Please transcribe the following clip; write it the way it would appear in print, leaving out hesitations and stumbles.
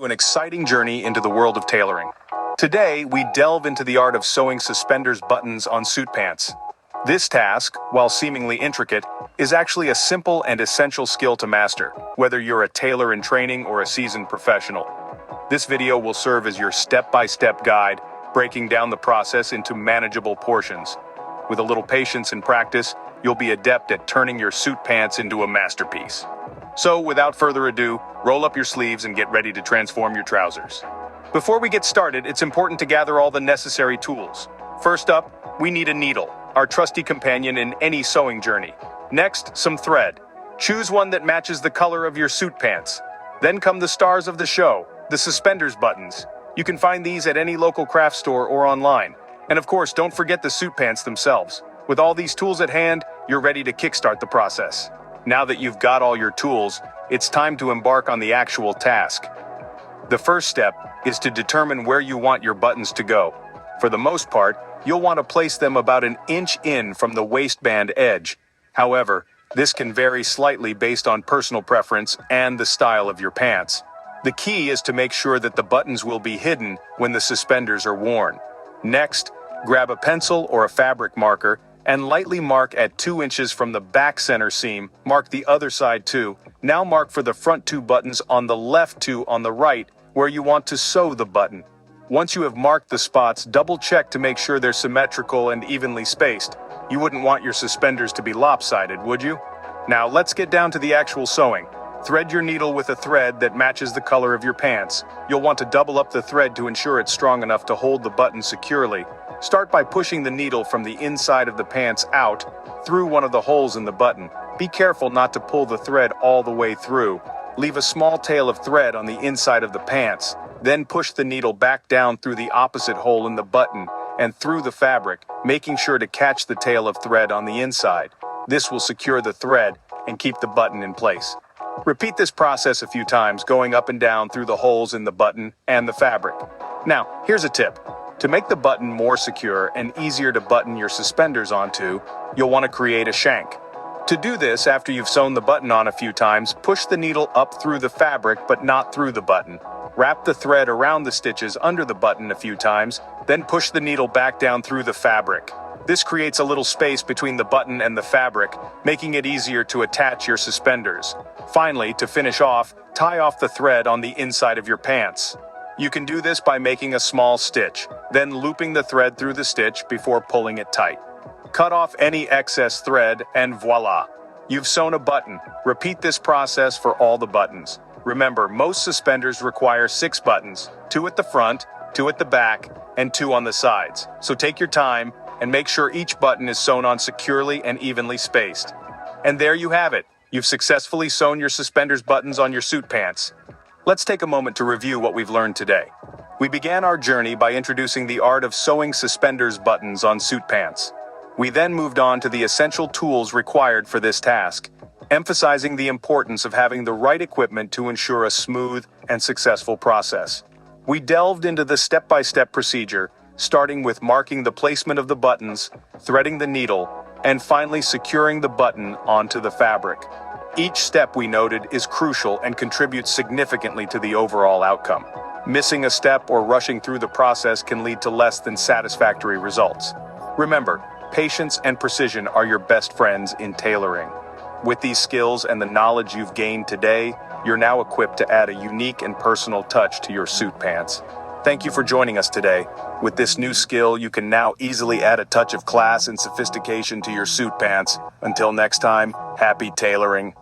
An exciting journey into the world of tailoring. Today, we delve into the art of sewing suspenders buttons on suit pants. This task, while seemingly intricate, is actually a simple and essential skill to master, whether you're a tailor in training or a seasoned professional. This video will serve as your step-by-step guide, breaking down the process into manageable portions. With a little patience and practice, you'll be adept at turning your suit pants into a masterpiece. So, without further ado, roll up your sleeves and get ready to transform your trousers. Before we get started, it's important to gather all the necessary tools. First up, we need a needle, our trusty companion in any sewing journey. Next, some thread. Choose one that matches the color of your suit pants. Then come the stars of the show, the suspenders buttons. You can find these at any local craft store or online. And of course, don't forget the suit pants themselves. With all these tools at hand, you're ready to kickstart the process. Now that you've got all your tools, it's time to embark on the actual task. The first step is to determine where you want your buttons to go. For the most part, you'll want to place them about an inch in from the waistband edge. However, this can vary slightly based on personal preference and the style of your pants. The key is to make sure that the buttons will be hidden when the suspenders are worn. Next, grab a pencil or a fabric marker and lightly mark at 2 inches from the back center seam. Mark the other side too. Now mark for the front 2 buttons on the left 2 on the right, where you want to sew the button. Once you have marked the spots, double check to make sure they're symmetrical and evenly spaced. You wouldn't want your suspenders to be lopsided, would you? Now let's get down to the actual sewing. Thread your needle with a thread that matches the color of your pants. You'll want to double up the thread to ensure it's strong enough to hold the button securely. Start by pushing the needle from the inside of the pants out, through one of the holes in the button. Be careful not to pull the thread all the way through. Leave a small tail of thread on the inside of the pants. Then push the needle back down through the opposite hole in the button and through the fabric, making sure to catch the tail of thread on the inside. This will secure the thread and keep the button in place. Repeat this process a few times, going up and down through the holes in the button and the fabric. Now, here's a tip. To make the button more secure and easier to button your suspenders onto, you'll want to create a shank. To do this, after you've sewn the button on a few times, push the needle up through the fabric but not through the button. Wrap the thread around the stitches under the button a few times, then push the needle back down through the fabric. This creates a little space between the button and the fabric, making it easier to attach your suspenders. Finally, to finish off, tie off the thread on the inside of your pants. You can do this by making a small stitch, then looping the thread through the stitch before pulling it tight. Cut off any excess thread and voila! You've sewn a button. Repeat this process for all the buttons. Remember, most suspenders require 6 buttons, 2 at the front, 2 at the back, and 2 on the sides. So take your time and make sure each button is sewn on securely and evenly spaced. And there you have it. You've successfully sewn your suspenders buttons on your suit pants. Let's take a moment to review what we've learned today. We began our journey by introducing the art of sewing suspenders buttons on suit pants. We then moved on to the essential tools required for this task, emphasizing the importance of having the right equipment to ensure a smooth and successful process. We delved into the step-by-step procedure, starting with marking the placement of the buttons, threading the needle, and finally securing the button onto the fabric. Each step, we noted, is crucial and contributes significantly to the overall outcome. Missing a step or rushing through the process can lead to less than satisfactory results. Remember, patience and precision are your best friends in tailoring. With these skills and the knowledge you've gained today, you're now equipped to add a unique and personal touch to your suit pants. Thank you for joining us today. With this new skill, you can now easily add a touch of class and sophistication to your suit pants. Until next time, happy tailoring.